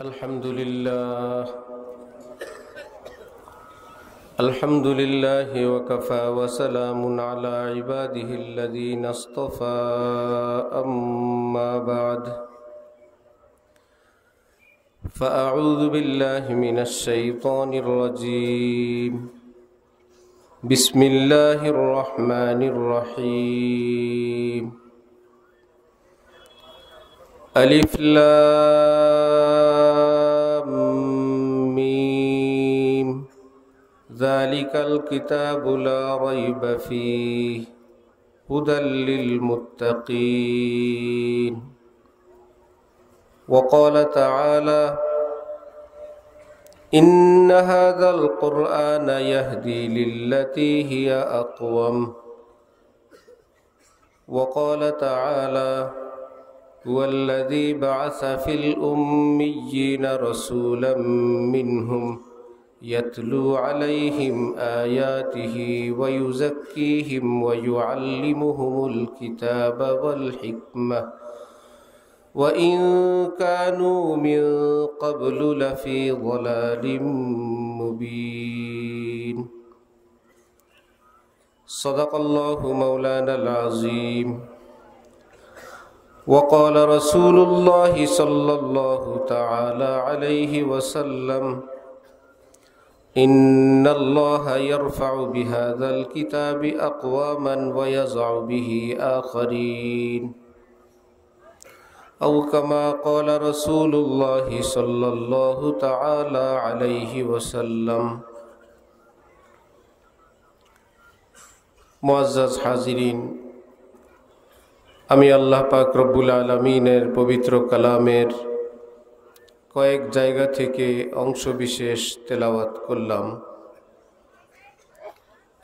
الحمد لله وكفى وسلام على عباده الذين اصطفى أما بعد فأعوذ بالله من الشيطان الرجيم بسم الله الرحمن الرحيم ألف لام ميم ذلك الكتاب لا ريب فيه هدى للمتقين وقال تعالى إن هذا القرآن يهدي للتي هي أقوم وقال تعالى هو الذي بعث في الأميين رسولا منهم يتلو عليهم آياته ويزكيهم ويعلمهم الكتاب والحكمة وإن كانوا من قبل لفي ضلال مبين صدق الله مولانا العظيم وقال رسول الله صلى الله تعالى عليه وسلم إن الله يرفع بهذا الكتاب أقواما ويضع به آخرين أو كما قال رسول الله صلى الله تعالى عليه وسلم মুআজ্জাজ হাজিরিন, আমি আল্লাহ পাক রব্বুল আলামিনের পবিত্র কালামের কয়েক জায়গা থেকে অংশ বিশেষ তেলাওয়াত করলাম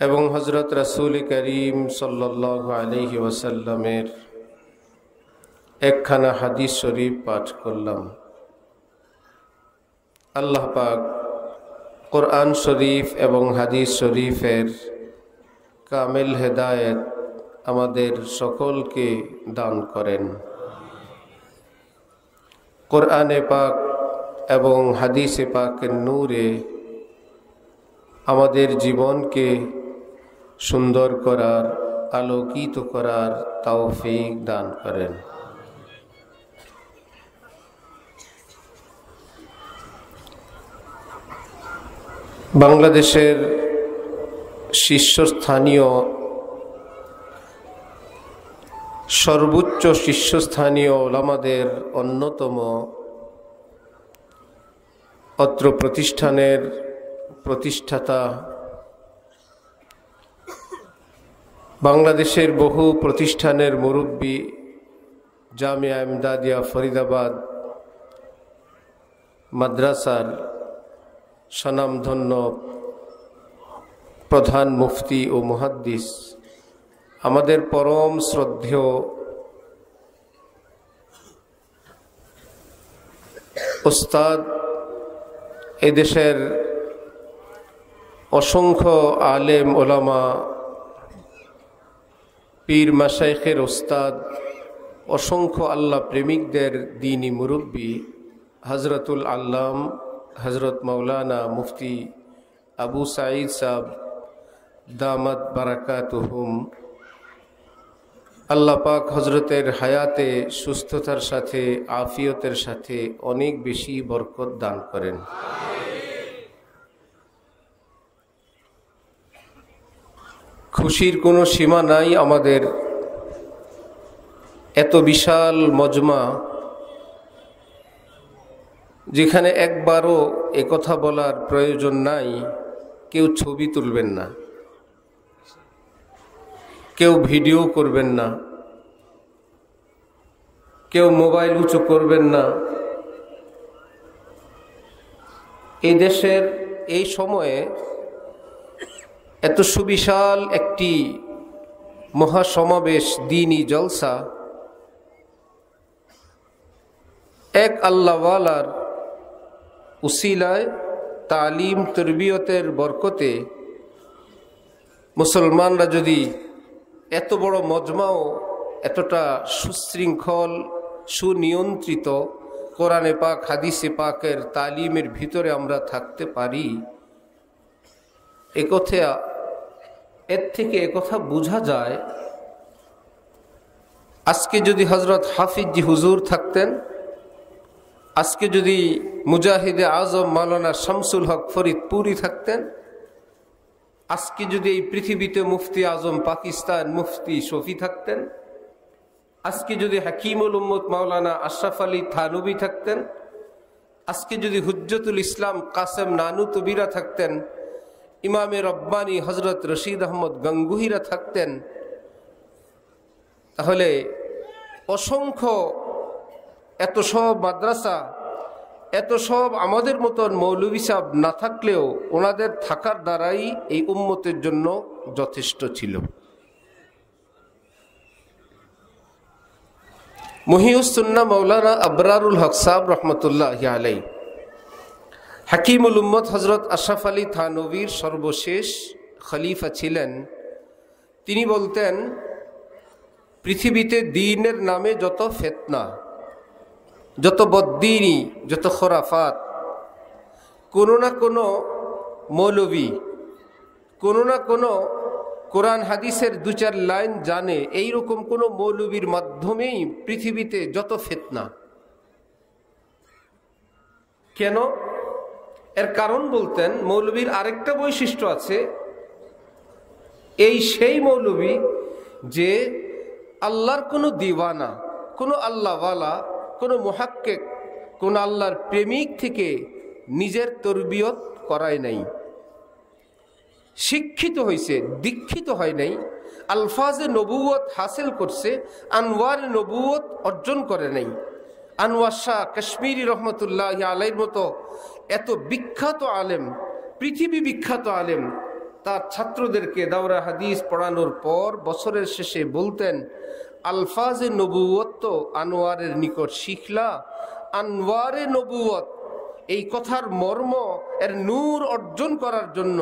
এবং হযরত রাসূল করিম সাল্লাল্লাহু আলাইহি ওয়াসাল্লামের একখানা হাদিস শরীফ পাঠ করলাম। আল্লাহ পাক কোরআন শরীফ এবং হাদিস শরীফের কামিল হেদায়েত আমাদের সকলকে দান করেন। কোরআনে পাক এবং হাদিসে পাকের নূরে আমাদের জীবনকে সুন্দর করার, আলোকিত করার তৌফিক দান করেন। বাংলাদেশের শীর্ষস্থানীয় সর্বোচ্চ শীর্ষস্থানীয় ওলামাদের অন্যতম অত্র প্রতিষ্ঠানের প্রতিষ্ঠাতা, বাংলাদেশের বহু প্রতিষ্ঠানের মুরব্বী, জামিয়া ইমদাদিয়া ফরিদাবাদ মাদ্রাসার স্বনামধন্য প্রধান মুফতি ও মুহাদ্দিস, আমাদের পরম শ্রদ্ধেয় উস্তাদ, এদেশের অসংখ্য আলেম ওলামা, পীর মাশায়েখের উস্তাদ, অসংখ্য আল্লাহ প্রেমিকদের দ্বীনি মুরব্বী হযরতুল আল্লাম হযরত মাওলানা মুফতি আবু সাঈদ সাহেব দামাত বারাকাতুহুম, আল্লাহ পাক হযরতের হায়াতে সুস্থতার সাথে আফিয়তের সাথে অনেক বেশি বরকত দান করেন। খুশির কোনো সীমা নাই আমাদের এত বিশাল মজমা, যেখানে একবারও একথা বলার প্রয়োজন নাই, কেউ ছবি তুলবেন না, কেউ ভিডিও করবেন না, কেউ মোবাইল উঁচু করবেন না। এই দেশের এই সময়ে এত সুবিশাল একটি মহাসমাবেশ, দ্বীনি জলসা, এক আল্লাহওয়ালার উসিলায়, তালিম তরবিয়তের বরকতে মুসলমানরা যদি এত বড় মজমাও এতটা সুশৃঙ্খল, সুনিয়ন্ত্রিত কোরআনে পাক হাদিসে পাকের তালিমের ভিতরে আমরা থাকতে পারি, এর থেকে একথা বোঝা যায়, আজকে যদি হজরত হাফিজি হুজুর থাকতেন, আজকে যদি মুজাহিদে আজম মাওলানা শামসুল হক ফরিদপুরি থাকতেন, আজকে যদি এই পৃথিবীতে মুফতি আজম পাকিস্তান মুফতি শফি থাকতেন, আজকে যদি হাকিমুল উম্মত মাওলানা আশরাফ আলী থানবী থাকতেন, আজকে যদি হুজ্জতুল ইসলাম কাসেম নানুতবিরা থাকতেন, ইমামে রব্বানি হজরত রশিদ আহমদ গঙ্গুহিরা থাকতেন, তাহলে অসংখ্য এত সব মাদ্রাসা, এত সব আমাদের মতন মৌলভী সাহেব না থাকলেও ওনাদের থাকার দ্বারাই এই উম্মতের জন্য যথেষ্ট ছিল। মুহিউস-সুন্নাহ মাওলানা আবরারুল হক সাহেব রহমতুল্লাহি আলাইহি হাকিমুল উম্মত হজরত আশরাফ আলী থানবীর সর্বশেষ খলিফা ছিলেন। তিনি বলতেন, পৃথিবীতে দ্বীনের নামে যত ফিতনা, যত বদ্দীনি, যত খোরাফাত, কোনো না কোনো মৌলবী, কোনো না কোনো কোরআন হাদিসের দু চার লাইন জানে, এইরকম কোনো মৌলবীর মাধ্যমেই পৃথিবীতে যত ফিতনা। কেন? এর কারণ বলতেন, মৌলবীর আরেকটা বৈশিষ্ট্য আছে, এই সেই মৌলবী যে আল্লাহর কোনো দিওয়ানা, কোনো আল্লাহওয়ালা, কোনো মুহাক্কিক, কোনো আল্লাহর প্রেমিক থেকে নিজের তরবিয়ত করায় নাই, শিক্ষিত হয়েছে, দীক্ষিত হয় নাই, আলফাজে নবুয়ত হাসিল করছে, আনওয়ার নবুয়ত অর্জন করে নাই। আনোয়ার শাহ কাশ্মীরি রহমতুল্লাহ আলাইহির মতো এত বিখ্যাত আলেম, পৃথিবী বিখ্যাত আলেম, তার ছাত্রদেরকে দাওরা হাদিস পড়ানোর পর বছরের শেষে বলতেন, আলফাজে নবুয়ত তো আনোয়ারের নিকট শিখলা, আনওয়ারে নবুয়ত, এই কথার মর্ম, এর নূর অর্জন করার জন্য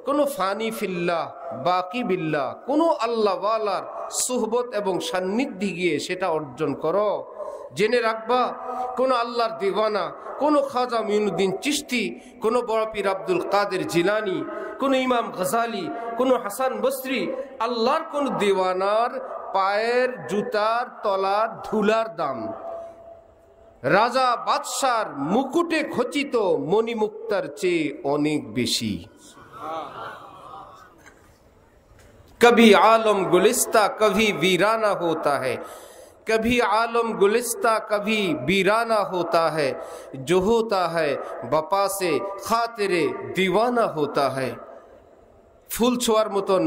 কোনো ফানি ফিল্লাহ বাকি বিল্লাহ, কোনো আল্লাহওয়ালার সুহবত এবং সান্নিধ্যে গিয়ে সেটা অর্জন করো। জেনে রাখবা, কোনো আল্লাহর দিওয়ানা, কোনো খাজা মুঈনুদ্দিন চিশতি, কোনো বড় পীর আব্দুল কাদের জিলানি, কোনো ইমাম গজালি, কোনো হাসান বসরি, আল্লাহর কোনো দিওয়ানার পায়ের জুতার তলার ধুলার দাম রাজা বাদশার মুকুটে খচিত মণিমুক্তার চেয়ে অনেক বেশি। कभी आलम गुलिस्ता कभी वीराना होता है, कभी आलम गुलिस्ता कभी वीराना होता है, जो होता है बपा से खातिरे दीवाना होता है। ফুল ছোঁয়ার মতন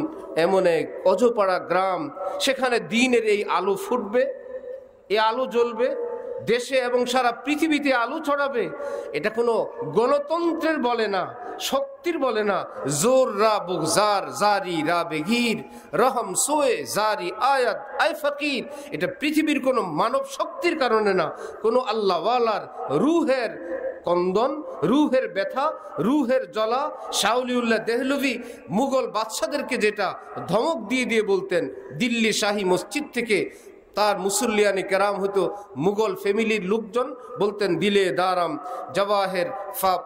এমন এক অজপাড়া গ্রাম, সেখানে দ্বীনের এই আলো ফুটবে, এই আলো জ্বলবে, দেশে এবং সারা পৃথিবীতে আলো ছড়াবে। এটা কোনো গণতন্ত্রের বলে না, শক্তির বলে না, জোর রা বুগজার জারি রা বেগির রহম সোয়ে জারি আয়াত আই ফকির, এটা পৃথিবীর কোনো মানব শক্তির কারণে না, কোনো আল্লাহওয়ালার রুহের কন্দন, রুহের ব্যথা, রুহের জ্বলা। শাওলিউল্লাহ দেহলভি মুঘল বাদশাদেরকে যেটা ধমক দিয়ে দিয়ে বলতেন, দিল্লি শাহী মসজিদ থেকে তার মুসল্লিয়ানি কেরাম হতো মুঘল ফ্যামিলির লোকজন, বলতেন, দিলে দারাম জওয়াহের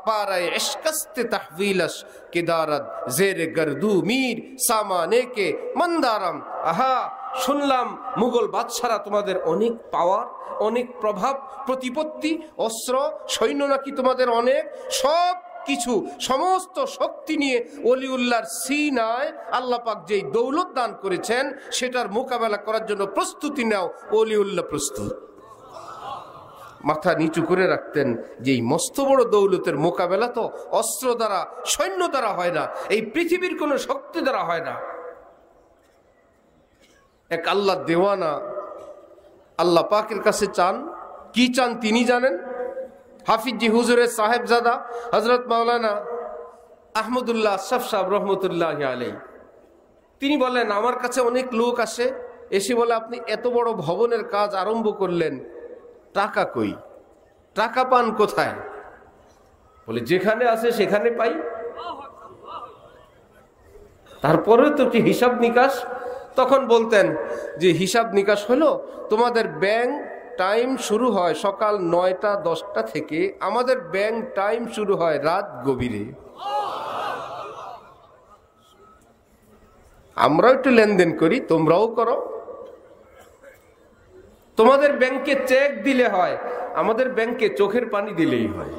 পারায় ইশকস্তে তাহভিলস কেদারত জেরে গর্দু মীর সামানে কে মন্দারাম। আহা, শুনলাম মুঘল বাদশারা তোমাদের অনেক পাওয়ার, অনেক প্রভাব প্রতিপত্তি, অস্ত্র সৈন্য নাকি তোমাদের অনেক, সব কিছু সমস্ত শক্তি নিয়ে ওলিউল্লাহর সিনায় আল্লাহ পাক যেই দৌলত দান করেছেন সেটার মোকাবেলা করার জন্য প্রস্তুতি নাও। ওলিউল্লাহ প্রস্তুত। মাথা নিচু করে রাখতেন যে এই মস্ত বড় দৌলতের মোকাবেলা তো অস্ত্র দ্বারা, সৈন্য দ্বারা হয় না, এই পৃথিবীর কোনো শক্তি দ্বারা হয় না। এক আল্লাহ দেওয়ানা আল্লাহ পাকের কাছে চান, কি চান তিনি জানেন। হাফিজি হুজুরের সাহেবজাদা হজরত মাওলানা আহমদুল্লাহ আশরাফ সাহেব রহমতুল্লাহ আলাইহি, তিনি বলেন, আমার কাছে অনেক লোক আসে, এসে বলে, আপনি এত বড় ভবনের কাজ আরম্ভ করলেন, টাকা কই, টাকা পান কোথায়? বলে, যেখানে আছে সেখানে পাই। তারপরে তো কি হিসাব নিকাশ। তখন বলতেন যে হিসাব নিকাশ হলো, তোমাদের ব্যাংক টাইম শুরু হয় সকাল 9টা-10টা থেকে, আমাদের ব্যাংক টাইম শুরু হয় রাত গভীরে। আমরাও একটু লেনদেন করি, তোমরাও করো। তোমাদের ব্যাংকে চেক দিলে হয়, আমাদের ব্যাংকে চোখের পানি দিলেই হয়।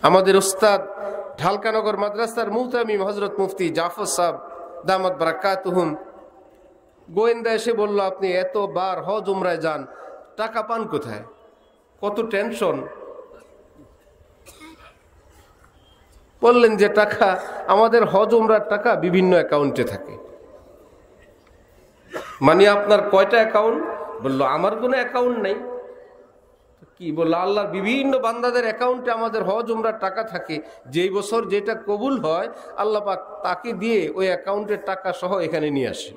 আমাদের উস্তাদ ঢালকানগর মাদ্রাসার মুহতামিম হযরত মুফতি জাফর সাহেব দামাত বারাকাতুহুম গোয়েন্দা এসে বলল, আপনি এতবার হজ উমরায় যান, টাকা পান কোথায়? কত টেনশন। বললেন যে টাকা আমাদের হজ উমরার টাকা বিভিন্ন অ্যাকাউন্টে থাকে। মানে আপনার কয়টা অ্যাকাউন্ট? বললো আমার কোনো অ্যাকাউন্ট নেই। কি বললো, আল্লাহর বিভিন্ন বান্দাদের অ্যাকাউন্টে আমাদের হজ উমরার টাকা থাকে, যেই বছর যেটা কবুল হয় আল্লাহ পাক তাকে দিয়ে ওই অ্যাকাউন্টের টাকা সহ এখানে নিয়ে আসে।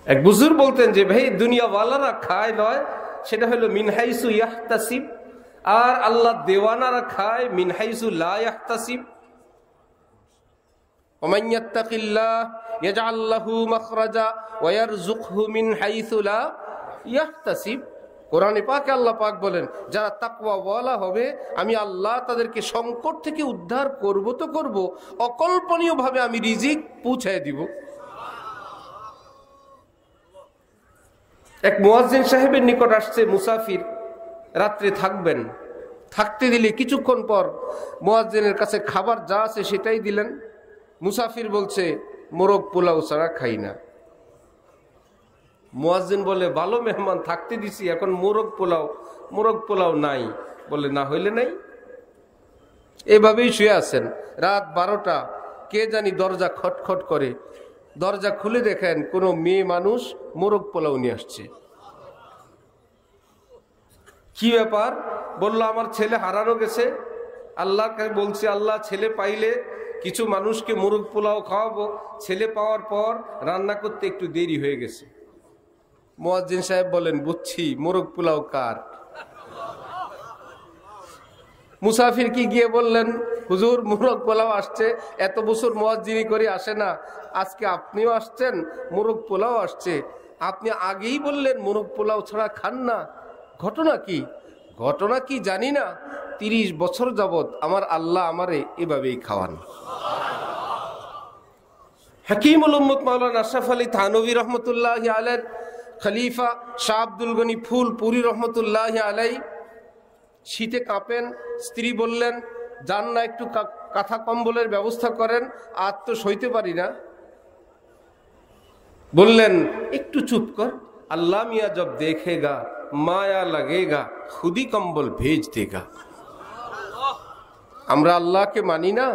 এক বুজুর্গ বলতেন যে ভাই দুনিয়াওয়ালারা খায় নয়, সেটা হলো মিন হাইসু ইয়াহতাসিব, আর আল্লাহ দেওয়ানারা খায় মিন হাইসু লা ইয়াহতাসিব। ওমান ইয়াত্তাকিল্লাহ ইয়াজআল লাহু মাখরাজা ওয়া ইয়ারযুকহু মিন হাইসু লা ইয়াহতাসিব। কোরআনে পাকে আল্লাহ পাক বলেন, যারা তাকওয়াওয়ালা হবে আমি আল্লাহ তাদেরকে সংকট থেকে উদ্ধার করব তো করব, অকল্পনীয়ভাবে আমি রিজিক পৌঁছায় দিব। এক মুয়াজ্জিন সাহেবের নিকট আসছে মুসাফির, রাত্রে থাকবেন। থাকতে দিলে কিছুক্ষণ পর মুয়াজ্জিনের কাছে খাবার যা আছে সেটাই দিলেন। মুসাফির বলছে, মোরগ পোলাও ছাড়া খাই না। মুয়াজ্জিন বলে, ভালো মেহমান থাকতে দিছি, এখন মোরগ পোলাও নাই। বলে, না হইলে নাই। এভাবেই শুয়ে আছেন। রাত 12টা, কে জানি দরজা খটখট করে। দরজা খুলে দেখেন কোনো মেয়ে মানুষ মোরগ পোলাও নিয়ে আসছে। কি ব্যাপার? বলল, আমার ছেলে হারানো গেছে, আল্লাহকে বলছি আল্লাহ ছেলে পাইলে কিছু মানুষকে মোরগ পোলাও খাওয়াবো। ছেলে পাওয়ার পর রান্না করতে একটু দেরি হয়ে গেছে। মুয়াজ্জিন সাহেব বলেন, বুঝছি, মোরগ পোলাও কার? মুসাফির কি গিয়ে বললেন, হুজুর মোরগ পোলাও আসছে, এত বছর মুয়াজ্জিনি করে আসে না, আজকে আপনিও আসছেন, মোরগ পোলাও আসছে। আপনি আগেই বললেন মোরগ পোলাও ছাড়া খান না, ঘটনা কি? ঘটনা কি জানি না, 30 বছর যাবত আমার আল্লাহ আমারে এভাবেই খাওয়ান। হাকিমুল উম্মত মাওলানা আশরাফ আলী থানভী রহমতুল্লাহি আলাইহির খলিফা শাহ আব্দুল গনি ফুলপুরি রহমতুল্লাহি আলাইহি শীতে কাঁপেন। স্ত্রী বললেন, যান না একটু কাঁথা কম্বলের ব্যবস্থা করেন, আর তো সইতে পারি না। বললেন, একটু চুপ কর, আল্লাহ মিয়া জব দেখেগা মায়া লাগেগা খুদি কম্বল ভেজ দেগা। আমরা আল্লাহকে মানি না,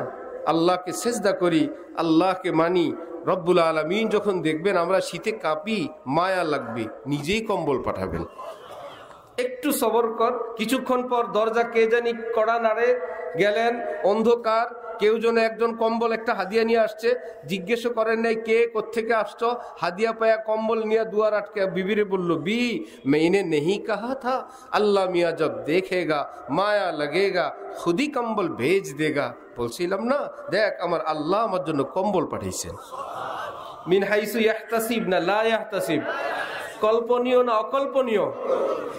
আল্লাহকে সেজদা করি, আল্লাহকে মানি। রব্বুল আলামিন যখন দেখবেন আমরা শীতে কাঁপি, মায়া লাগবে, নিজেই কম্বল পাঠাবেন। একটু সবর কর। কিছুক্ষণ পর দরজা কে জানি কড়া নাড়ে, গেলেন, অন্ধকার। কেউ যেন একজন কম্বল একটা হাদিয়া নিয়ে আসছে, জিজ্ঞেস করেন নাই কে কোত্থেকে আসছো, হাদিয়া পায়া কম্বল নিয়ে দুয়ার আটকে বিবিরে বলল, বি मैंने नहीं कहा था अल्लाह मियाँ जब देखेगा माया लगेगा खुदी কম্বল ভেজ দেগা। বলছিলাম না, দেখ আমার আল্লাহ আমার জন্য কম্বল পাঠিয়েছেন। মিন হাইসু ইয়াহতাসিব না লা ইয়াহতাসিব, কল্পনীয় না অকল্পনীয়।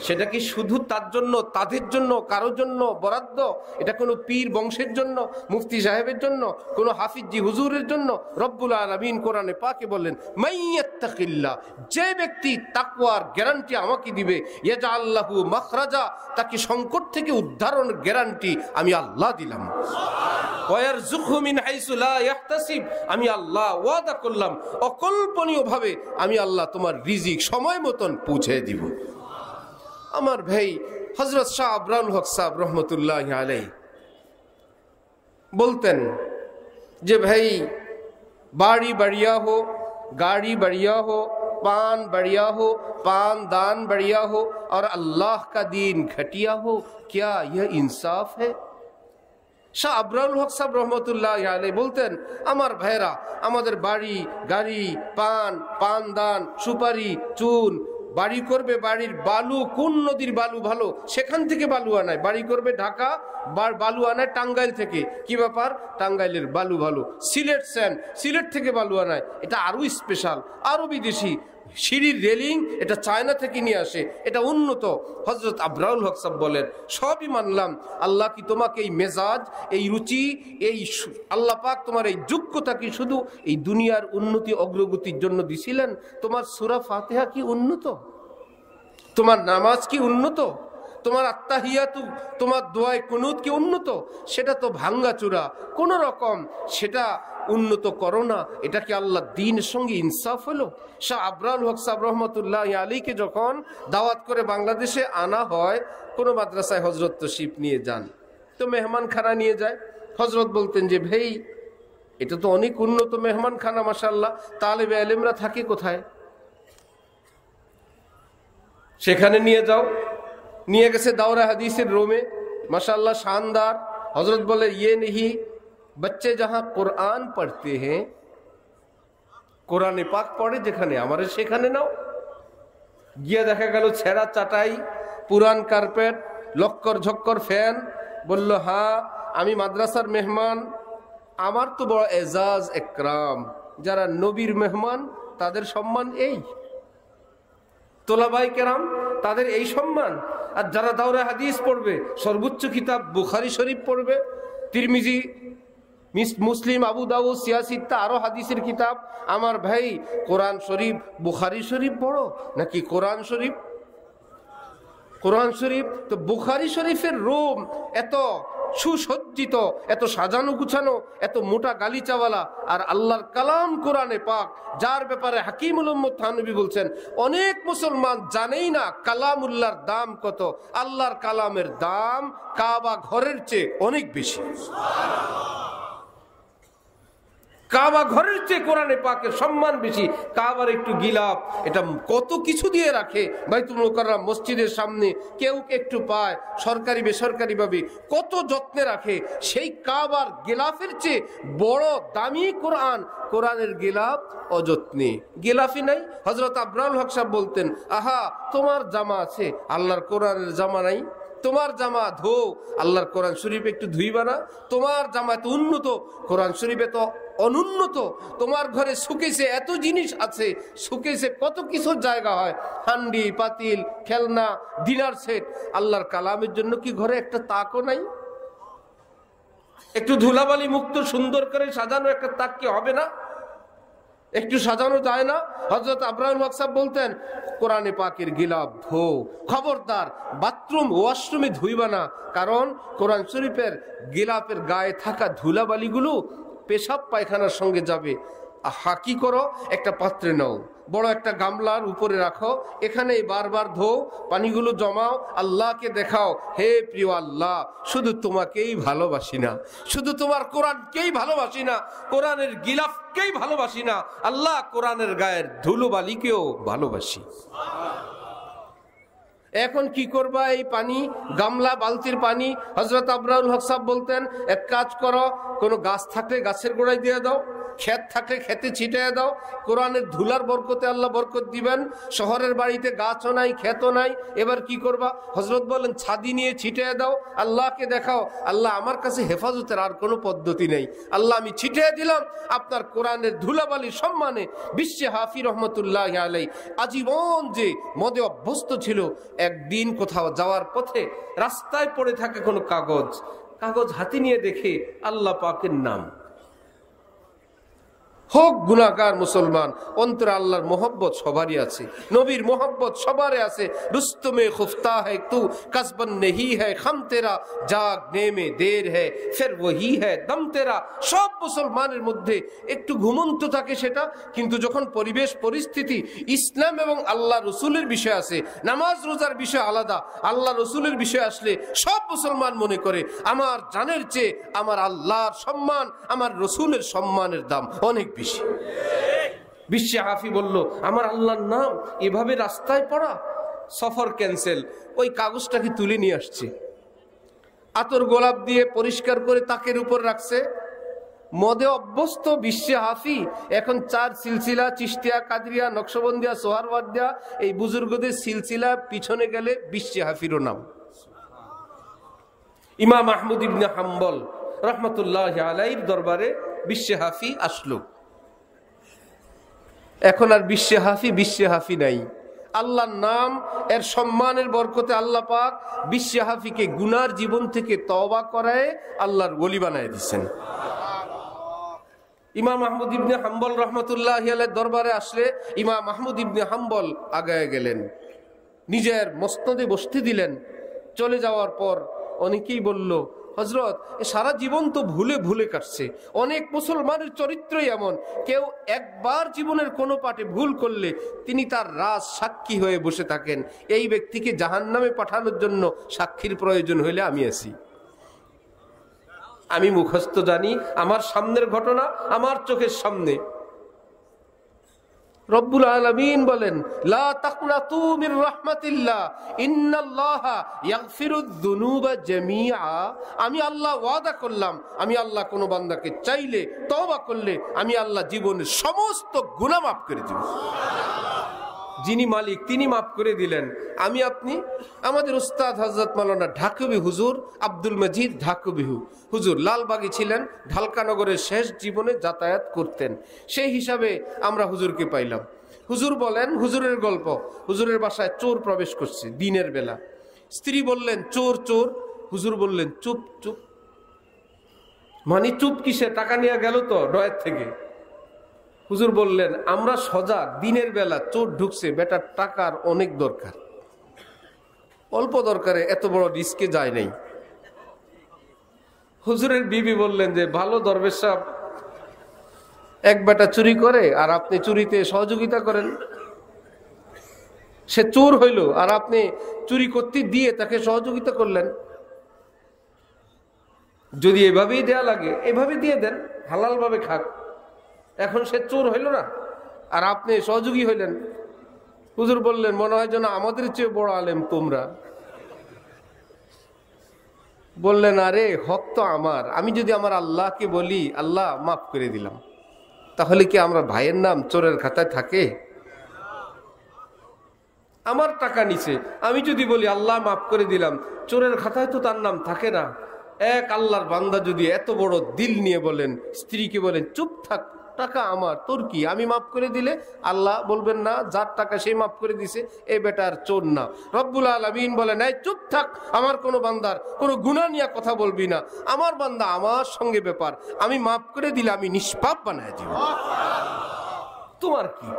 সেটা কি শুধু তার জন্য, তাদের জন্য, কারোর জন্য বরাদ্দ? এটা কোনো পীর বংশের জন্য, মুফতি সাহেবের জন্য, কোনো হাফিজি হুজুরের জন্য? রব্বুল আলামিন কোরআনে পাকে বললেন, মাইয়াত্তাকিল্লাহ, যে ব্যক্তি তাকওয়ার গ্যারান্টি আমাকে দিবে, ইয়াজআল লাহু মাখরাজা, তাকে সংকট থেকে উদ্ধারণের গ্যারান্টি আমি আল্লাহ দিলাম। ওয়ারযুকহু মিন হাইসু লা ইয়াহতাসিব, আমি আল্লাহ ওয়াদা করলাম অকল্পনীয়ভাবে আমি আল্লাহ তোমার রিজিক সময় মতন পৌঁছে দিব। আমার ভাই হযরত শাহ আবরারুল হক সাহেব রহমতুল্লাহি আলাইহি বলতেন যে ভাই बाड़ी बढ़िया हो, गाड़ी बढ़िया हो, पान बढ़िया हो, पान दान बढ़िया हो और अल्लाह का दीन घटिया हो, क्या यह इंसाफ है? শাহ আবরারুল হক সাহেব রহমতুল্লাহি আলাইহি বলতেন, আমার ভাইরা, আমাদের বাড়ি গাড়ি, পান দান, সুপারি, চুন, বাড়ি করবে, বাড়ির বালু কোন নদীর বালু ভালো সেখান থেকে বালু আনায়, বাড়ি করবে ঢাকা, বালু আনায় টাঙ্গাইল থেকে। কি ব্যাপার? টাঙ্গাইলের বালু ভালো। সিলেট স্যান্ড, সিলেট থেকে বালু আনায়, এটা আরো স্পেশাল, আরো বিদেশি। সিঁড়ির রেলিং এটা চায়না থেকে নিয়ে আসে, এটা উন্নত। হযরত আবরারুল হক সাহেব বলেন, সবই মানলাম, আল্লাহ কি তোমাকে এই মেজাজ, এই রুচি, এই আল্লাহ পাক তোমার এই যোগ্যতা কি শুধু এই দুনিয়ার উন্নতি অগ্রগতির জন্য দিছিলেন? তোমার সূরা ফাতিহা কি উন্নত? তোমার নামাজ কি উন্নত? তোমার আত্তাহিয়াতু, তোমার দোয়ায়ে কুনুত কি উন্নত? সেটা তো ভাঙ্গাচুরা, কোন রকম সেটা উন্নত করো না। এটা কি আল্লাহ দ্বীনের সঙ্গে ইনসাফ হলো? শাহ আবরারুল হক সাহেব রহমতুল্লাহ আলীকে যখন দাওয়াত করে বাংলাদেশে আনা হয়, কোনো মাদ্রাসায় হজরত তশরিফ নিয়ে যান, তো মেহমানখানা নিয়ে যায়। হজরত বলতেন যে ভাই, এটা তো অনেক উন্নত মেহমানখানা, মাশাআল্লাহ, তালেবে ইলমরা থাকে কোথায়? সেখানে নিয়ে যাও। নিয়ে গেছে দাওরা হাদিসের রুমে, माशाल्लाह शानदार। हजरत बोले ये नहीं, बच्चे जहां कुरान पढ़ते हैं, কোরআনে পাক পড়ে যেখানে, আমারে সেখানে নাও। গিয়ে দেখা গেল ছেঁড়া চাটাই, পুরান কার্পেট, লক্কর ঝক্কর ফ্যান। বলল হ্যাঁ আমি মাদ্রাসার মেহমান, আমার তো বড় এজাজ একরাম, যারা নবীর মেহমান তাদের সম্মান এই, তোলাবাই কেরাম তাদের এই সম্মান। আর যারা দাওরা হাদিস পড়বে, সর্বোচ্চ কিতাব বুখারী শরীফ পড়বে, তিরমিজি, মুসলিম, আবু দাউদ, সিয়াসিত্তা, আরো হাদিসের কিতাব। আমার ভাই, কোরআন শরীফ বুখারী শরীফ বড় নাকি কোরআন শরীফ? কোরআন শরীফ তো। বুখারী শরীফের রুম এত সুসজ্জিত, এত সাজানো গুছানো, এত মোটা গালিচাওয়ালা, আর আল্লাহর কালাম কোরআনে পাক, যার ব্যাপারে হাকিমুল উম্মত থানবী বলছেন অনেক মুসলমান জানেই না কালামুল্লাহর দাম কত। আল্লাহর কালামের দাম কাবা ঘরের চেয়ে অনেক বেশি। কাবা ঘরের চেয়ে কোরআনে পাকের সম্মান বেশি। কাবার একটু গিলাফ, এটা কত কিছু দিয়ে রাখে বাইতুল মুকাররম মসজিদের সামনে, কেউ একটু পায় সরকারি বেসরকারি ভাবে, কত যত্নে রাখে। সেই কাবার গিলাফের চেয়ে বড় দামি কোরআন, কোরআনের গিলাফ অযত্নে। গিলাফই নাই। হযরত আবরারুল হক সাহেব বলতেন, আহা তোমার জামা আছে, আল্লাহর কোরআনের জামা নাই। তোমার জামা ধো, আল্লাহর কোরআন শরীফ একটু ধুইবা না? তোমার জামা এত উন্নত, কোরআন শরীফে তো অনুন্নত। তোমার ঘরে সুকেসে এত জিনিস আছে, সুকেসে কত কিছুর জায়গা হয়, হান্ডি পাতিল, খেলনা, ডিনার সেট। আল্লাহর কালামের জন্য কি ঘরে একটা তাকও নাই? একটু ধুলাবালি মুক্ত সুন্দর করে সাজানো একটা তাক কি হবে না? একটু সাজানো যায় না? হযরত আবরারুল হক সাহেব বলতেন, কোরআনে পাকের গিলাফ ধো, খবরদার বাথরুম ওয়াশরুমে ধুইবা না, কারণ কোরআন শরীফের গিলাফের গায়ে থাকা ধুলাবালিগুলো পেশাব পায়খানার সঙ্গে যাবে। আহা কি করো, একটা পাত্রে নাও, বড় একটা গামলার উপরে রাখো, এখানে বারবার ধো, পানিগুলো জমাও, আল্লাহকে দেখাও, হে প্রিয় আল্লাহ, শুধু তোমাকেই ভালোবাসি না, শুধু তোমার কোরআনকেই ভালোবাসি না, কোরআনের গিলাফকেই ভালোবাসি না, আল্লাহ কোরআনের গায়ের ধুলোবালিকেও ভালোবাসি। এখন কি করবা এই পানি, গামলা বালতির পানি? হযরত আবরারুল হক সাহেব বলতেন, এক কাজ করো, কোনো গাছ থাকলে গাছের গোড়ায় দিয়ে দাও, ক্ষেত থাকলে খেতে ছিটিয়ে দাও, কোরআনের ধুলার বরকতে আল্লাহ বরকত দিবেন। শহরের বাড়িতে গাছও নাই, ক্ষেতও নাই, এবার কি করবা? হযরত বলেন, ছাদি নিয়ে ছিটিয়ে দাও, আল্লাহকে দেখাও, আল্লাহ আমার কাছে হেফাজতের আর কোনো পদ্ধতি নেই, আল্লাহ আমি ছিটিয়ে দিলাম আপনার কোরআনের ধুলাবালির সম্মানে। বিশ্বে হাফি রহমতুল্লাহ আলাই আজীবন যে মদে অভ্যস্ত ছিল, একদিন কোথাও যাওয়ার পথে রাস্তায় পড়ে থাকে কোনো কাগজ হাতে নিয়ে দেখে আল্লাহ পাকের নাম। হোক গুনাহগার মুসলমান, অন্তরে আল্লাহর মোহব্বত সবারই আছে, নবীর মোহব্বত সবারই আছে। রুস্তমে খুফতা है तू कसबन नहीं है, खम तेरा जागने में देर है, फिर वही है दम तेरा। সব মুসলমানের মধ্যে একটু ঘুমন্ত থাকে সেটা, কিন্তু যখন পরিবেশ পরিস্থিতি ইসলাম এবং আল্লাহ রসুলের বিষয় আছে, নামাজ রোজার বিষয় আলাদা, আল্লাহ রসুলের বিষয় আসলে সব মুসলমান মনে করে আমার জানের চেয়ে আমার আল্লাহর সম্মান, আমার রসুলের সম্মানের দাম অনেক বেশি। বিশ্বে হাফি বলল, আমার আল্লাহর নাম এভাবে রাস্তায় পড়া, সফর ক্যান্সেল। ওই কাগজটাকে তুলে নিয়ে আসছে, আতর গোলাপ দিয়ে পরিষ্কার করে তাকের উপর রাখছে, মদে অভ্যস্ত বিশ্বে হাফি, এখন 4 সিলসিলা, চিশতিয়া, কাদরিয়া, নকশবন্দিয়া, সোহারওয়ার্দিয়া, এই বুজুর্গদের সিলসিলা পিছনে গেলে বিশ্বে হাফিরও নাম। ইমাম আহমদ ইবনে হাম্বল রহমতুল্লাহ আলাইহির দরবারে বিশ্বে হাফি আসলো। এখন আর বিশ্বে হাফি নাই। আল্লাহর নাম এর সম্মানের বরকতে আল্লাহ পাক বিশ্বে হাফিকে গুনার জীবন থেকে তওবা করায় আল্লাহর ওলি বানায় দিচ্ছেন। ইমাম আহমদ ইবনে হাম্বল রহমতুল্লাহ আলাইহির দরবারে আসলে ইমাম আহমদ ইবনে হাম্বল আগায় গেলেন, নিজের মসনদে বসতে দিলেন। চলে যাওয়ার পর অনেকেই বলল, হযরত সারা জীবন তো ভুলে ভুলে কাটছে। অনেক মুসলমানের চরিত্রই এমন, কেউ একবার জীবনের কোনো পাটে ভুল করলে তিনি তার রাজ সাক্ষী হয়ে বসে থাকেন। এই ব্যক্তিকে জাহান্নামে পাঠানোর জন্য সাক্ষীর প্রয়োজন হইলে আমি আছি। আমি মুখস্থ জানি, আমার সামনের ঘটনা, আমার চোখের সামনে। রব্বুল আলামিন বলেন, লা তাকনাতু মির রাহমাতিল্লাহ ইন্নাল্লাহা ইয়াগফিরুয যুনুবা জামিআ। আমি আল্লাহ ওয়াদা করলাম, আমি আল্লাহ কোন বান্দাকে চাইলে, তওবা করলে আমি আল্লাহ জীবনের সমস্ত গুনাহ মাফ করে দেব। যিনি মালিক তিনি মাফ করে দিলেন। আমি আপনি, আমাদের উস্তাদ হযরত মাওলানা ঢাকবি হুজুর আব্দুল মজিদ ঢাকবি হুজুর লালবাগী ছিলেন, ঢালকানগরের শেষ জীবনে যাতায়াত করতেন। সেই হিসাবে আমরা হুজুরকে পাইলাম। হুজুর বলেন, হুজুরের গল্প, হুজুরের বাসায় চোর প্রবেশ করছে দিনের বেলা। স্ত্রী বললেন, চোর চোর। হুজুর বললেন, চুপ চুপ। মানে চুপ কিসে? টাকা নিয়ে গেল তো ডয়ের থেকে। হুজুর বললেন, আমরা সজাগ, দিনের বেলা চোর ঢুকছে, বেটার টাকার অনেক দরকার, অল্প দরকারে এত বড় রিস্কে যায় নাই। হুজুরের বিবি বললেন যে, ভালো দরবেশ সাহেব, এক বেটা চুরি করে আর আপনি চুরিতে সহযোগিতা করেন। সে চোর হইল আর আপনি চুরি করতে দিয়ে তাকে সহযোগিতা করলেন। যদি এভাবেই দেয়া লাগে এভাবে দিয়ে দেন, হালাল ভাবে খাক। এখন সে চোর হইল না আর আপনি সহযোগী হইলেন। হুজুর বললেন, মনে হয় যেন আমাদের চেয়ে বড় আলেম তোমরা। বললেন, আরে হক তো আমার, আমি যদি আমার আল্লাহকে বলি আল্লাহ মাফ করে দিলাম, তাহলে কি আমরা ভাইয়ের নাম চোরের খাতায় থাকে? আমার টাকা নিছে, আমি যদি বলি আল্লাহ মাফ করে দিলাম, চোরের খাতায় তো তার নাম থাকে না। এক আল্লাহর বান্দা যদি এত বড় দিল নিয়ে বলেন, স্ত্রীকে বলেন চুপ থাক, টাকা আমার, তোর কি, আমি মাফ করে দিলে আল্লাহ বলবেন না যার টাকা সে মাফ করে দিছে, এ বেটার চোর না। রব্বুল আলামিন বলেন, এই চুপ থাক, আমার কোনো বান্দার কোনো গুনাহ নিয়ে কথা বলবি না, আমার বান্দা আমার সঙ্গে ব্যাপার, আমি মাফ করে দিলে আমি নিষ্পাপ বানায় দিব। তোমার কি?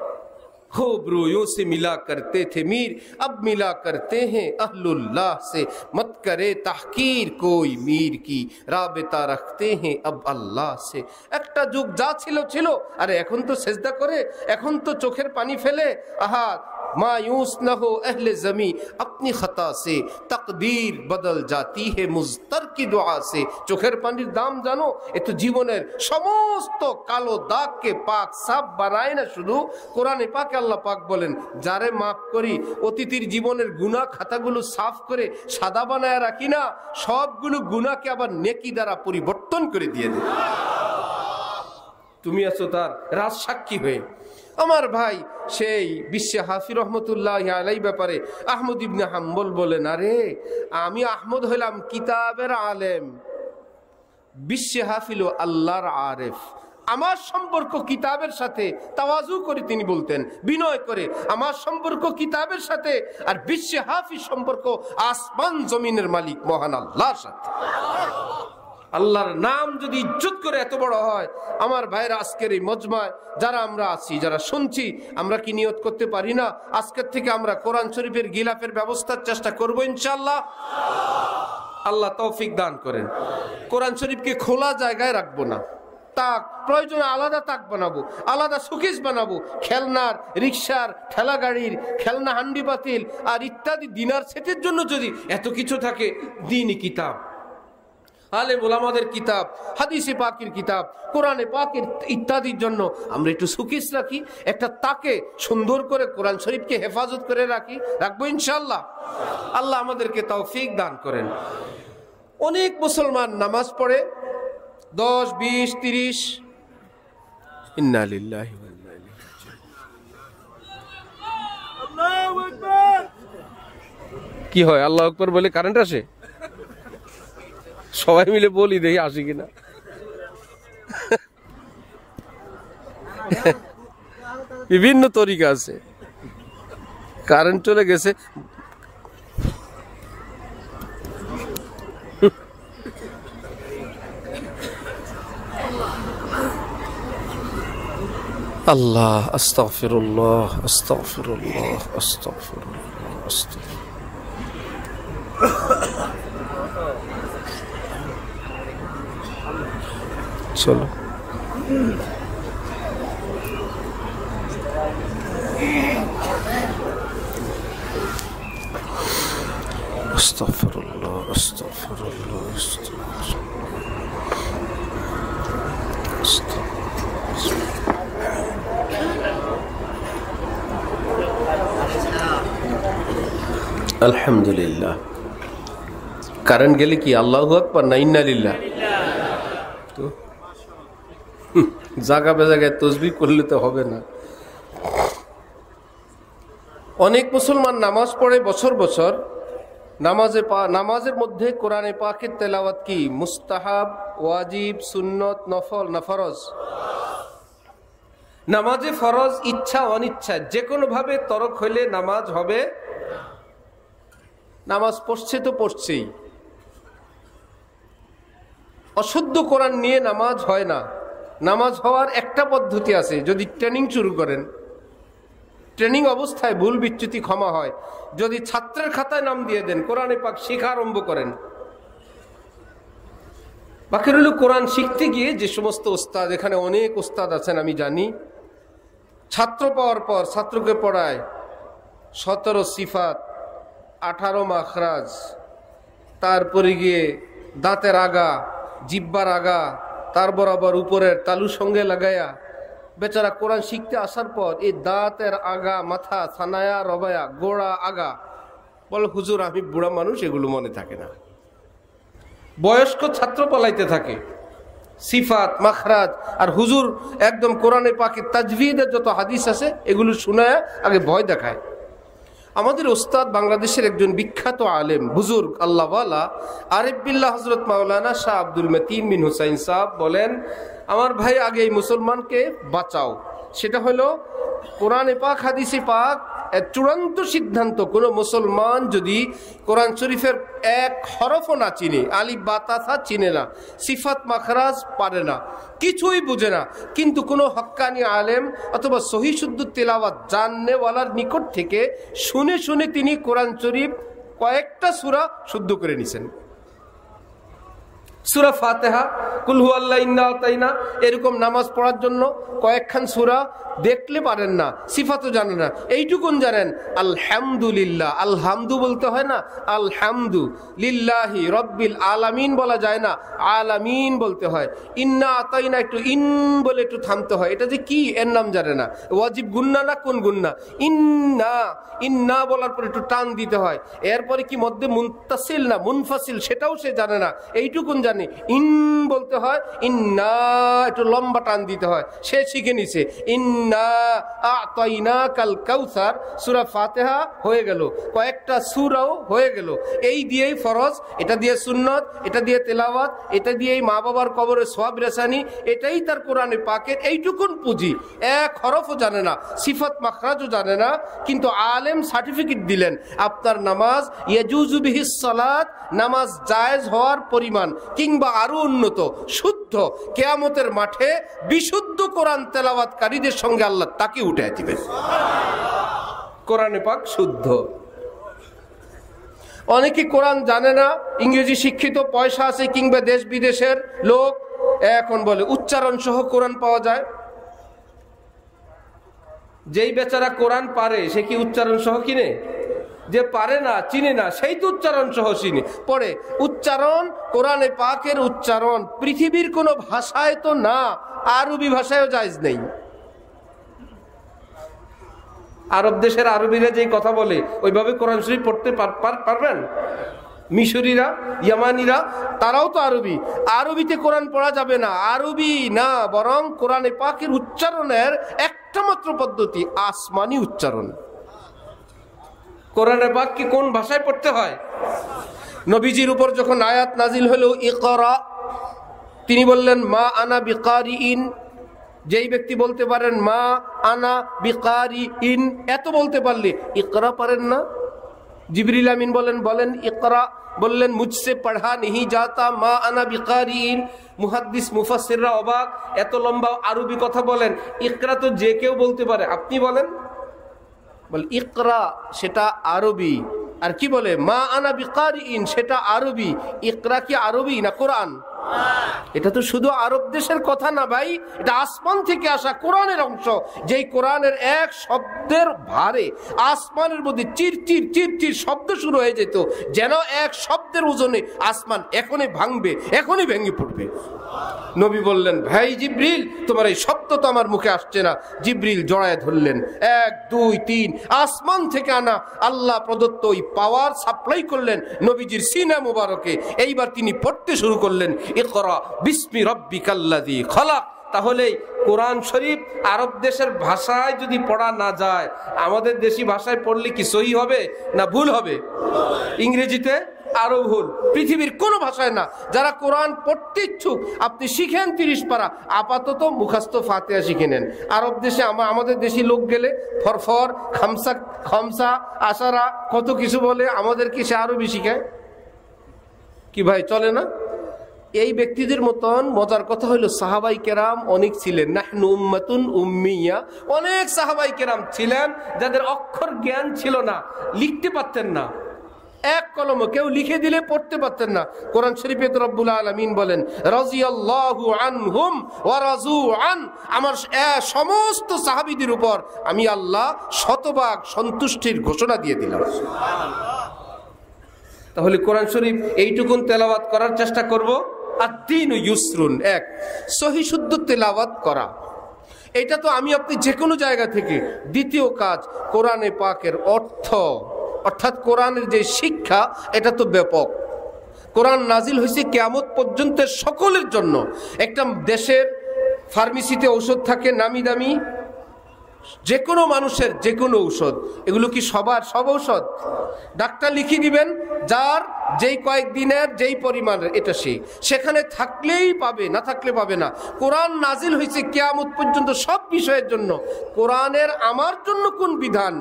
खूब रूयों से मिला करते थे मीर, अब मिला करते हैं अहलुल्लाह से, मत करे तहकीर कोई मीर की, राबता रखते हैं अब अल्लाह से। একটা যুগ যা ছিল ছিল, আরে এখন তো সেজদা করে, এখন তো চোখের পানি ফেলে। আহা मायूस न हो अहले जमी अपनी खता से, तकदीर बदल जाती है मुज़तर की दुआ से। চোখের পানির দাম জানো? এ তো জীবনের সমস্ত কালো দাগকে পাক সাফ বানায় না, শুধু কোরআনে পাকে আল্লাহ পাক বলেন, যারে মাফ করি অতীতের জীবনের গুনাহ খাতাগুলো সাফ করে সাদা বানায় রাখি না, সবগুলো গুনাহকে আবার নেকি দ্বারা পরিবর্তন করে দিয়ে দেয়। তুমি আছো তার রাজ সাক্ষী হয়ে। আমার ভাই সেই বিশ্বে হাফি রহমতুল্লাহ আলাইহি ব্যাপারে আহমদ ইবনে হাম্বল বলেন, আরে আমি আহমদ হইলাম কিতাবের আলেম, বিশ্বে হাফিল আল্লাহর আরেফ। আমার সম্পর্ক কিতাবের সাথে, তাওয়াজু করে তিনি বলতেন, বিনয় করে, আমার সম্পর্ক কিতাবের সাথে আর বিশ্বে হাফির সম্পর্ক আসমান জমিনের মালিক মহান আল্লাহর সাথে। আল্লাহর নাম যদি ইজ্জত করে এত বড় হয়, আমার ভাইরা আজকের এই মজমায় যারা আমরা আছি, যারা শুনছি, আমরা কি নিয়ত করতে পারি না আজকের থেকে আমরা কোরআন শরীফের গিলাফের ব্যবস্থার চেষ্টা করব ইনশাআল্লাহ? আল্লাহ তৌফিক দান করেন। কোরআন শরীফকে খোলা জায়গায় রাখবো না, তাক প্রয়োজনে আলাদা তাক বানাবো, আলাদা শোকেস বানাবো। খেলনার, রিক্সার, ঠেলা গাড়ির, খেলনা হান্ডি পাতিল আর ইত্যাদি ডিনার সেটের জন্য যদি এত কিছু থাকে, দ্বীনি কিতাব, আলেম ওলামাদের কিতাব, হাদিসে পাকের কিতাব, কোরআনে পাকের ইত্যাদির জন্য আমরা একটু সুকিস রাখি, একটা তাকে সুন্দর করে কোরআন শরীফকে হেফাজত করে রাখবো ইনশাআল্লাহ। আল্লাহ আমাদেরকে তৌফিক দান করেন। অনেক মুসলমান নামাজ পড়ে, 10, 20, 30। ইন্না লিল্লাহি ওয়া ইন্না ইলাইহি রাজিউন। কি হয় আল্লাহু আকবার বলে কারেন্ট আসে? সবাই মিলে বলি দেখি আসে কিনা। বিভিন্ন তরিকা আছে। কারেন্ট চলে গেছে, আল্লাহ আস্তাগফিরুল্লাহ আস্তাগফিরুল্লাহ আস্তাগফিরুল্লাহ আস্তাগফিরুল্লাহ। চলো আস্তাগফিরুল্লাহ আস্তাগফিরুল্লাহ আস্তাগফিরুল্লাহ। আলহামদুলিল্লাহ। কারেন্ট গেলে কি আল্লাহু আকবার না ইন্না লিল্লাহ? তো জায়গা বেজাগায় তাসবিহ করলে তো হবে না। অনেক মুসলমান নামাজ পড়ে বছর বছর, নামাজের মধ্যে কোরআনে পাকের তেলাওয়াত কি মুস্তাহাব, ওয়াজিব, সুন্নত, নফল না ফরজ? নামাজে ফরজ ইচ্ছা অনিচ্ছা যে কোনো ভাবে তরক হইলে নামাজ হবে। নামাজ পড়ছে তো পড়ছেই। অশুদ্ধ কোরআন নিয়ে নামাজ হয় না। নামাজ হওয়ার একটা পদ্ধতি আছে, যদি ট্রেনিং শুরু করেন, ট্রেনিং অবস্থায় ভুল বিচ্যুতি ক্ষমা হয়। যদি ছাত্রের খাতায় নাম দিয়ে দেন, কোরআনে পাক শিখা আরম্ভ করেন। বাকি রইল কোরআন শিখতে গিয়ে যে সমস্ত ওস্তাদ, এখানে অনেক ওস্তাদ আছেন আমি জানি, ছাত্র পাওয়ার পর ছাত্রকে পড়ায় 17 সিফাত, 18 মাখরাজ, তারপরে গিয়ে দাঁতের আগা, জিব্বার আগা, তার বরাবর উপরের তালু সঙ্গে লাগায়া বেচারা কোরআন শিখতে আসার পর এই দাঁতের আগা, মাথা, সানায়া, রবায়া, গোড়া, আগা, বলে হুজুর আমি বুড়া মানুষ, এগুলো মনে থাকে না। বয়স্ক ছাত্র পালাইতে থাকে সিফাত, মাখরাজ, আর হুজুর একদম কোরআনে পাকে তাজভিদের যত হাদিস আছে এগুলো শুনায় আগে ভয় দেখায়। আমাদের ওস্তাদ বাংলাদেশের একজন বিখ্যাত আলেম, বুজুর্গ, আল্লাহওয়ালা, আরিফ বিল্লাহ হযরত মাওলানা শাহ আব্দুল মতিন বিন হুসাইন সাহেব বলেন, আমার ভাই আগে এই মুসলমানকে বাঁচাও। সেটা হলো কোরআনে পাক, হাদিসে পাক চূড়ান্ত সিদ্ধান্ত, কোনো মুসলমান যদি কোরআন শরীফের এক হরফও না চিনে, আলিফ বা তা চিনে না, সিফাত মাখরাজ পারে না, কিছুই বুঝে না, কিন্তু কোনো হক্কানি আলেম অথবা সহি শুদ্ধ তেলাওয়াত জাননেওয়ালার নিকট থেকে শুনে শুনে তিনি কোরআন শরীফ কয়েকটা সূরা শুদ্ধ করে নিছেন। সূরা ফাতিহা, কুল হুয়াল্লাহ, ইন্না আতাইনা, এরকম নামাজ পড়ার জন্য কয়েকখান সূরা দেখলে পারেন না, সিফাতও জানেন না, এইটুকুন জানেন আলহামদুলিল্লাহ। আলহামদু বলতে হয় না, আলহামদু লিল্লাহি রব্বিল আলামিন বলা যায় না, আলামিন বলতে হয়। ইন্না আতাইনা একটু ইন বলে একটু থামতে হয়, এটা যে কি এর নাম জানে না। ওয়াজিব গুন্না না কোন গুন্না? ইন্না, ইন্না বলার পর একটু টান দিতে হয়। এরপরে কি মধ্যে মুনতাসিল না মুনফাসিল সেটাও সে জানে না, এইটুকুন জানে। ইন বলতে হয়, ইন্না একটু লম্বা টান দিতে হয়, সে শিখে নিছে। ইন্না আতাইনাকাল কাউসার, সূরা ফাতিহা হয়ে গেল, কয়েকটা সূরাও হয়ে গেল। এই দিয়েই ফরজ, এটা দিয়ে সুন্নত, এটা দিয়ে তেলাওয়াত, এটা দিয়েই মা বাবার কবরে সওয়াব রেসানি, এটাই তার কোরআনে পাকের এইটুকুন পুঁজি। এক হরফও জানে না, সিফাত মাখরাজও জানে না, কিন্তু আলেম সার্টিফিকেট দিলেন আপনার নামাজ ইয়াজুজু বিহিস সালাত, নামাজ জায়েজ হওয়ার পরিমাণ কিংবা আরো উন্নত, শুদ্ধ। কিয়ামতের মাঠে বিশুদ্ধ কোরআন তেলাওয়াতকারীদের সঙ্গে আল্লাহ তাকে উঠে দিবেন। কোরআনে পাক শুদ্ধ। অনেকে কোরআন জানে না, ইংরেজি শিক্ষিত, পয়সা আছে কিংবা দেশ বিদেশের লোক, এখন বলে উচ্চারণ সহ কোরআন পাওয়া যায়। যেই বেচারা কোরআন পারে সে কি উচ্চারণ সহ কিনে? যে পারে না, চিনে না, সেই তো উচ্চারণ সহ চিনে পড়ে। উচ্চারণ, কোরআনে পাকের উচ্চারণ পৃথিবীর কোনো ভাষায় তো না, আরবি ভাষায়ও জায়েজ নেই। আরব দেশের আরবিরা যেই কথা বলে ওইভাবে কোরআন শরীফ পড়তে পারবেন? মিশরীরা, ইয়ামানিরা, তারাও তো আরবি। আরবিতে কোরআন পড়া যাবে না, আরবি না, বরং কোরআনে পাকের উচ্চারণের একটা মাত্র পদ্ধতি, আসমানি উচ্চারণ। কোরআনে পাক কি কোন ভাষায় পড়তে হয়? নবীজির উপর যখন আয়াত নাজিল হলো ইকরা, তিনি বললেন মা আনা বিকারিইন। যেই ব্যক্তি বলতে পারেন মা আনা বিকারিইন, এত বলতে পারলে ইকরা পারেন না? জিবরিল আমিন বলেন ইকরা, বললেন মুঝসে পড়া नहीं जाता মা আনা বিকারিইন। মুহাদ্দিস মুফাসসিররা অবাক, এত লম্বা আরবি কথা বলেন, ইকরা তো যে কেউ বলতে পারে, আপনি বলেন? বল ইকরা সেটা আরবি, আর কি বলে মা আনা বিকারিইন সেটা আরবি। ইকরা কি আরবি না কোরআন? এটা তো শুধু আরব দেশের কথা না ভাই, এটা আসমান থেকে আসা কোরআনের অংশ। যেই কোরআনের এক শব্দের ভারে আসমানের মধ্যে চির চির চির চির শব্দ শুরু হয়ে যেত, যেন এক শব্দের ওজনে আসমান এখনই ভাঙবে, এখনই ভেঙে পড়বে। নবী বললেন ভাই জিবরিল, তোমার এই শব্দ তো আমার মুখে আসছে না। জিবরিল জড়ায় ধরলেন, 1 2 3 আসমান থেকে আনা আল্লাহ প্রদত্ত ওই পাওয়ার সাপ্লাই করলেন নবীজির সিনা মুবারকে। এইবার তিনি পড়তে শুরু করলেন ইকরা বিসমি রাব্বিকাল্লাযী খলাক। তাহলে কোরআন শরীফ আরব দেশের ভাষায় যদি পড়া না যায়, আমাদের দেশি ভাষায় পড়লে কি সহি হবে না ভুল হবে? ইংরেজিতে আরো ভুল, পৃথিবীর কোনো ভাষায় না। যারা কোরআন পড়তে ইচ্ছুক আপনি শিখেন 30 পারা, আপাতত মুখস্থ ফাতিহা শিখে নেন। আরব দেশে আমাদের দেশি লোক গেলে ফরফর খামসা খামসা আশারা কত কিছু বলে, আমাদের কি সে আরবি শিখায় কি ভাই? চলে না। এই ব্যক্তিদের মতন মজার কথা হলো সাহাবাই কেরাম অনেক ছিলেন, নাহনু উম্মাতুন উম্মিয়া। অনেক সাহাবাই কেরাম ছিলেন যাদের অক্ষর জ্ঞান ছিল না, লিখতে পারতেন না, এক কলমে কেউ লিখে দিলে পড়তে পারতেন না। কোরআন শরীফে তো রব্বুল আলামিন বলেন রাদিয়াল্লাহু আনহুম ওয়া রাযু আন, আমার সমস্ত সাহাবীদের উপর আমি আল্লাহ শতভাগ সন্তুষ্টির ঘোষণা দিয়ে দিলাম। তাহলে কোরআন শরীফ এইটুকুন তেলাওয়াত করার চেষ্টা করব। আদ-দীনু ইউসরুন, এক সহি শুদ্ধ তেলাওয়াত করা, এটা তো আমি আপনি যে কোনো জায়গা থেকে। দ্বিতীয় কাজ, কোরআনে পাকের অর্থ, অর্থাৎ কোরআনের যে শিক্ষা, এটা তো ব্যাপক। কোরআন নাজিল হয়েছে কিয়ামত পর্যন্ত সকলের জন্য। একটা দেশের ফার্মেসিতে ঔষধ থাকে নামি দামি, যে কোনো মানুষের যে কোনো ঔষধ, এগুলো কি সবার সব ঔষধ? ডাক্তার লিখে দিবেন যার যেই কয়েকদিনের যেই পরিমাণের, এটা সেখানে থাকলেই পাবে, না থাকলে পাবে না। কোরআন নাজিল হয়েছে কিয়ামত পর্যন্ত সব বিষয়ের জন্য। কোরআনের আমার জন্য কোন বিধান,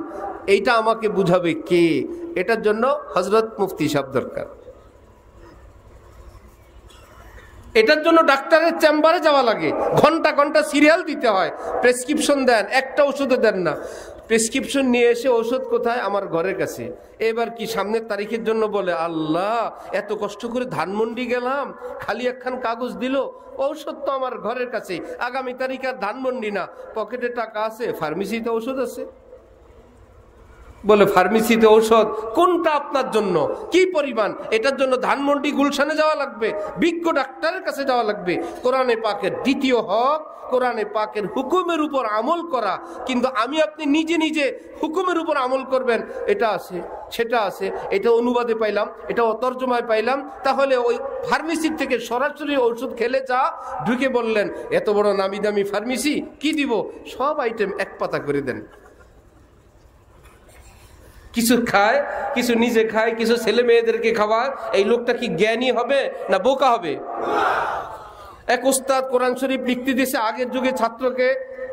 এইটা আমাকে বুঝাবে কে? এটার জন্য হযরত মুফতি সাহেব দরকার। এটার জন্য ডাক্তারের চেম্বারে যাওয়া লাগে, ঘন্টা ঘন্টা সিরিয়াল দিতে হয়, প্রেসক্রিপশন দেন, একটা ওষুধও দেন না। প্রেসক্রিপশন নিয়ে এসে ওষুধ কোথায়? আমার ঘরের কাছে। এবার কি সামনের তারিখের জন্য বলে, আল্লাহ এত কষ্ট করে ধানমন্ডি গেলাম, খালি একখান কাগজ দিল, ঔষধ তো আমার ঘরের কাছে, আগামী তারিখ আর ধানমন্ডি না, পকেটে টাকা আছে, ফার্মেসিতে ওষুধ আছে। বলে ফার্মেসিতে ঔষধ কোনটা আপনার জন্য, কি পরিমাণ, এটার জন্য ধানমন্ডি গুলশানে যাওয়া লাগবে, বিজ্ঞ ডাক্তারের কাছে যাওয়া লাগবে। কোরআনে পাকের দ্বিতীয় হক কোরআনে পাকের হুকুমের উপর আমল করা। কিন্তু আমি আপনি নিজে নিজে হুকুমের উপর আমল করবেন, এটা আছে সেটা আছে, এটা অনুবাদে পাইলাম, এটা তর্জমায় পাইলাম, তাহলে ওই ফার্মেসির থেকে সরাসরি ওষুধ খেলে যা ঢুকে বললেন এত বড় নামি দামি ফার্মেসি, কি দিব? সব আইটেম এক পাতা করে দেন। কিছু খায়, কিছু নিজে খায়, কিছু ছেলে মেয়েদেরকে খাওয়ায়। এই লোকটা কি জ্ঞানী হবে না বোকা হবে? এক উস্তাদ কোরআন শরীফ লিখতে দিয়েছে, আগের যুগে ছাত্রকে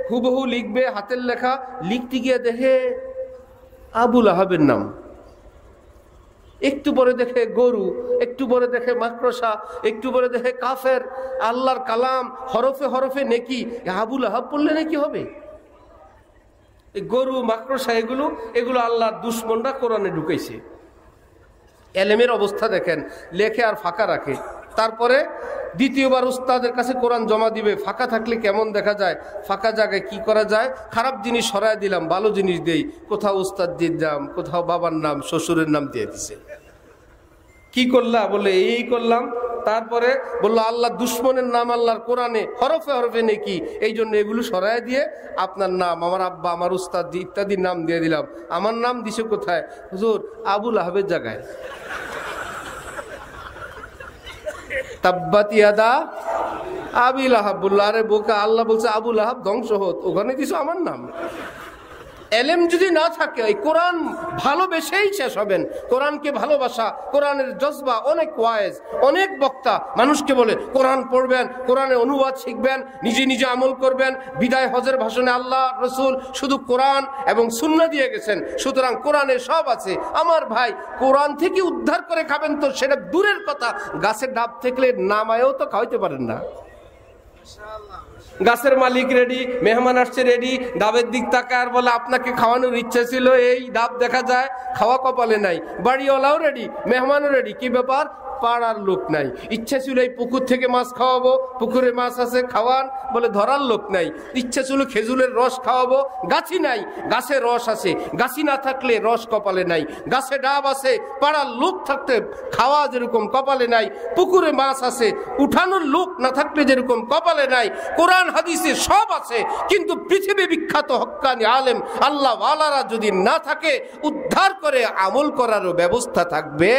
হুবহু লিখবে, হাতের লেখা, লিখতে গিয়ে দেখে আবুল আহাবের নাম, একটু পরে দেখে গরু, একটু পরে দেখে মাকড়সা, একটু পরে দেখে কাফের। আল্লাহর কালাম, হরফে হরফে নেকি, আবুল আহাব পড়লে নাকি হবে? গরু মাকড়সা এগুলো আল্লাহর দুশমনরা কোরআনে ঢুকাইছে। এলেমের অবস্থা দেখেন, লেখে আর ফাঁকা রাখে। তারপরে দ্বিতীয়বার উস্তাদের কাছে কোরআন জমা দিবে, ফাঁকা থাকলে কেমন দেখা যায়, ফাঁকা জায়গায় কি করা যায়, খারাপ জিনিস সরায় দিলাম, ভালো জিনিস দেই, কোথাও উস্তাদজির নাম, কোথাও বাবার নাম, শ্বশুরের নাম দিয়ে দিছে। কি করলা? বলে এই করলাম। তারপরে বললো আল্লাহ দুশ্মনের নাম আল্লাহর কোরআনে হরফে হরফে নেকি, এই জন্য এগুলো সরাই দিয়ে আপনার নাম, আমার আব্বা, আমার উস্তাদ ইত্যাদির নাম দিয়ে দিলাম। আমার নাম দিছে কোথায়? হুজুর আবুল আহাবের জায়গায়। তাব্বাত ইয়াদা আবি লাহাব বলল, আরে বোকা, আল্লাহ বলছে আবু লাহাব ধ্বংস হোক, ওখানে দিছো আমার নাম। এলেম যদি না থাকে, কোরআন ভালোবেসেই শেষ হবেন। কোরআনকে ভালোবাসা, কোরআনের জজবা, অনেক ওয়াইজ, অনেক বক্তা মানুষকে বলে কোরআন পড়বেন, কোরআনের অনুবাদ শিখবেন, নিজে নিজে আমল করবেন। বিদায় হজের ভাষণে আল্লাহ রসুল শুধু কোরআন এবং সুন্নাহ দিয়ে গেছেন, সুতরাং কোরআনে সব আছে। আমার ভাই, কোরআন থেকে উদ্ধার করে খাবেন তো সেটা দূরের কথা, গাছের ডাব থেকে নামায়ও তো খাওয়াইতে পারেন না। গাছের মালিক রেডি, মেহমান আসছে রেডি, ডাবের দিক তাকায় আর বলে আপনাকে খাওয়ানোর ইচ্ছা ছিল, এই ডাব দেখা যায়, খাওয়া কপালে নাই। বাড়িওয়ালাও রেডি, মেহমানও রেডি, কি ব্যাপার, পাড়ার লোক নাই। ইচ্ছা ছিল এই পুকুর থেকে মাছ খাওয়াবো, পুকুরে মাছ আছে খাওয়ান, বলে ধরার লোক নাই। ইচ্ছা ছিল খেজুরের রস খাওয়াবো, গাছি নাই, গাছে রস আছে, গাছি না থাকলে রস কপালে নাই। গাছে ডাব আছে, পাড়ার লোক থাকতে খাওয়া যেরকম কপালে নাই। পুকুরে মাছ আছে, উঠানোর লোক না থাকলে যেরকম কপালে নাই। কোরআন হাদিসে সব আছে, কিন্তু পৃথিবী বিখ্যাত হক্কানি আলেম আল্লাহ ওয়ালারা যদি না থাকে, উদ্ধার করে আমল করারও ব্যবস্থা থাকবে।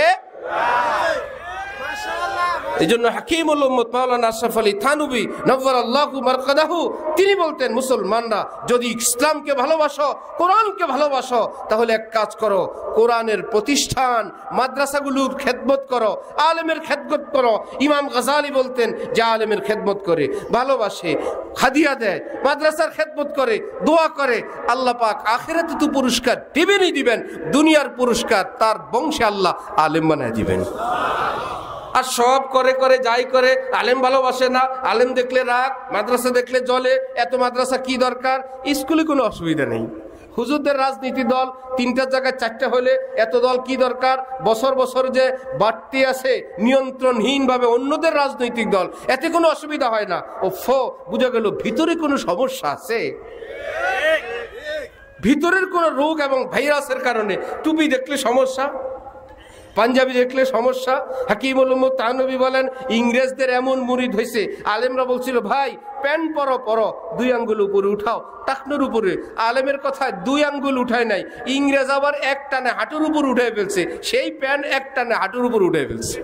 এই জন্য হাকিমুল উম্মত মাওলানা আশরাফ আলী থানভী নওয়ারাল্লাহু মারকাদাহু তিনি বলতেন, মুসলমানরা যদি ইসলামকে ভালোবাসো, কোরআনকে ভালোবাসো, তাহলে এক কাজ করো, কোরআনের প্রতিষ্ঠান মাদ্রাসাগুলোর খেদমত করো, আলেমের খেদমত করো। ইমাম গাজালি বলতেন, যে আলেমের খেদমত করে, ভালোবাসে, হাদিয়া দেয়, মাদ্রাসার খেদমত করে, দোয়া করে, আল্লাহ পাক আখিরাতে তো পুরস্কার দিবেনই দিবেন, দুনিয়ার পুরস্কার তার বংশে আল্লাহ আলেম বানায় দিবেন। আর সব করে করে যাই করে, আলেম ভালোবাসে না, আলেম দেখলে রাগ, মাদ্রাসা দেখলে জ্বলে, এত মাদ্রাসা কি দরকার? স্কুলে কোনো অসুবিধা নেই। হুজুরদের রাজনীতি দল 3টার জায়গায় 4টা হলে এত দল কি দরকার? বছর বছর যে বাড়তি আছে নিয়ন্ত্রণহীন ভাবে অন্যদের রাজনৈতিক দল, এতে কোনো অসুবিধা হয় না। ও বুঝা গেল ভিতরে কোনো সমস্যা আছে, ভিতরের কোনো রোগ এবং ভাইরাসের কারণে টুপি দেখলে সমস্যা, পাঞ্জাবি দেখলে সমস্যা। হাকিমুল উম্মত থানভী বলেন, ইংরেজদের এমন মুরিদ হয়েছে, আলেমরা বলছিল ভাই প্যান্ট পরো 2 আঙ্গুল উপরে উঠাও, টাকনোর উপরে। আলেমের কথায় 2 আঙ্গুল উঠায় নাই, ইংরেজ আবার এক টানে হাঁটুর উপর উঠে ফেলছে, সেই প্যান্ট এক টানে হাঁটুর উপর উঠে ফেলছে।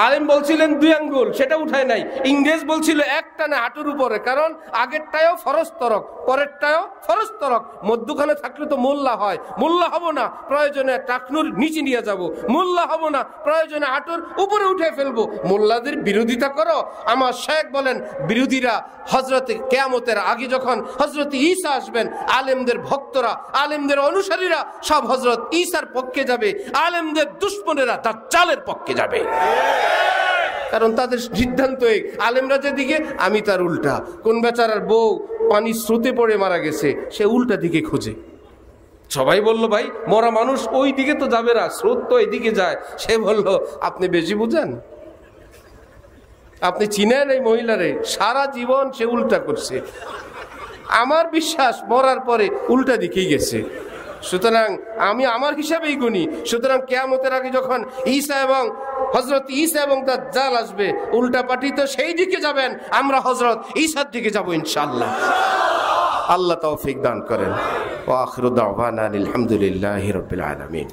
আলেম বলছিলেন 2 আঙ্গুল, সেটা উঠায় নাই। ইংরেজ বলছিল এক টানে হাঁটুর উপরে, কারণ আগেরটাও ফরজ তরক, পরেরটাও ফরজ তরক, মধ্যখানে থাকলে তো মোল্লা হয়, মোল্লা হব না, প্রয়োজনে টাকনুর নিচে নিয়ে যাব, মোল্লা হব না, প্রয়োজনে হাঁটুর উপরে উঠে ফেলবো। মোল্লাদের বিরোধিতা করো। আমার শেখ বলেন, বিরোধীরা হজরতে কিয়ামতের আগে যখন হজরত ঈসা আসবেন, আলেমদের ভক্তরা, আলেমদের অনুসারীরা সব হজরত ঈসার পক্ষে যাবে, আলেমদের দুশ্মনেরা দাজ্জালের পক্ষে যাবে। কারণ তাদের সিদ্ধান্ত, আলেমরা যেদিকে আমি তার উল্টা। কোন বেচারার বউ পানি স্রোতে পড়ে মারা গেছে, সে উল্টা দিকে খোঁজে। সবাই বলল ভাই মরা মানুষ ওই দিকে তো যাবে না, স্রোত তো এদিকে যায়। সে বলল আপনি বেশি বুঝেন, আপনি চিনেন এই মহিলারে, সারা জীবন সে উল্টা করছে। আমার বিশ্বাস মরার পরে উল্টা দিকেই গেছে। সুতরাং আমি আমার হিসাবেই গুনি। সুতরাং কিয়ামতের আগে যখন হযরত ঈসা এবং দাজ্জাল আসবে, উল্টা পাটি তো সেই দিকে যাবেন, আমরা হযরত ঈসার দিকে যাব ইনশাআল্লাহ। আল্লাহ তৌফিক দান করেন। ওয়া আখিরু দাওয়ানা আলহামদুলিল্লাহি রাব্বিল আলামিন।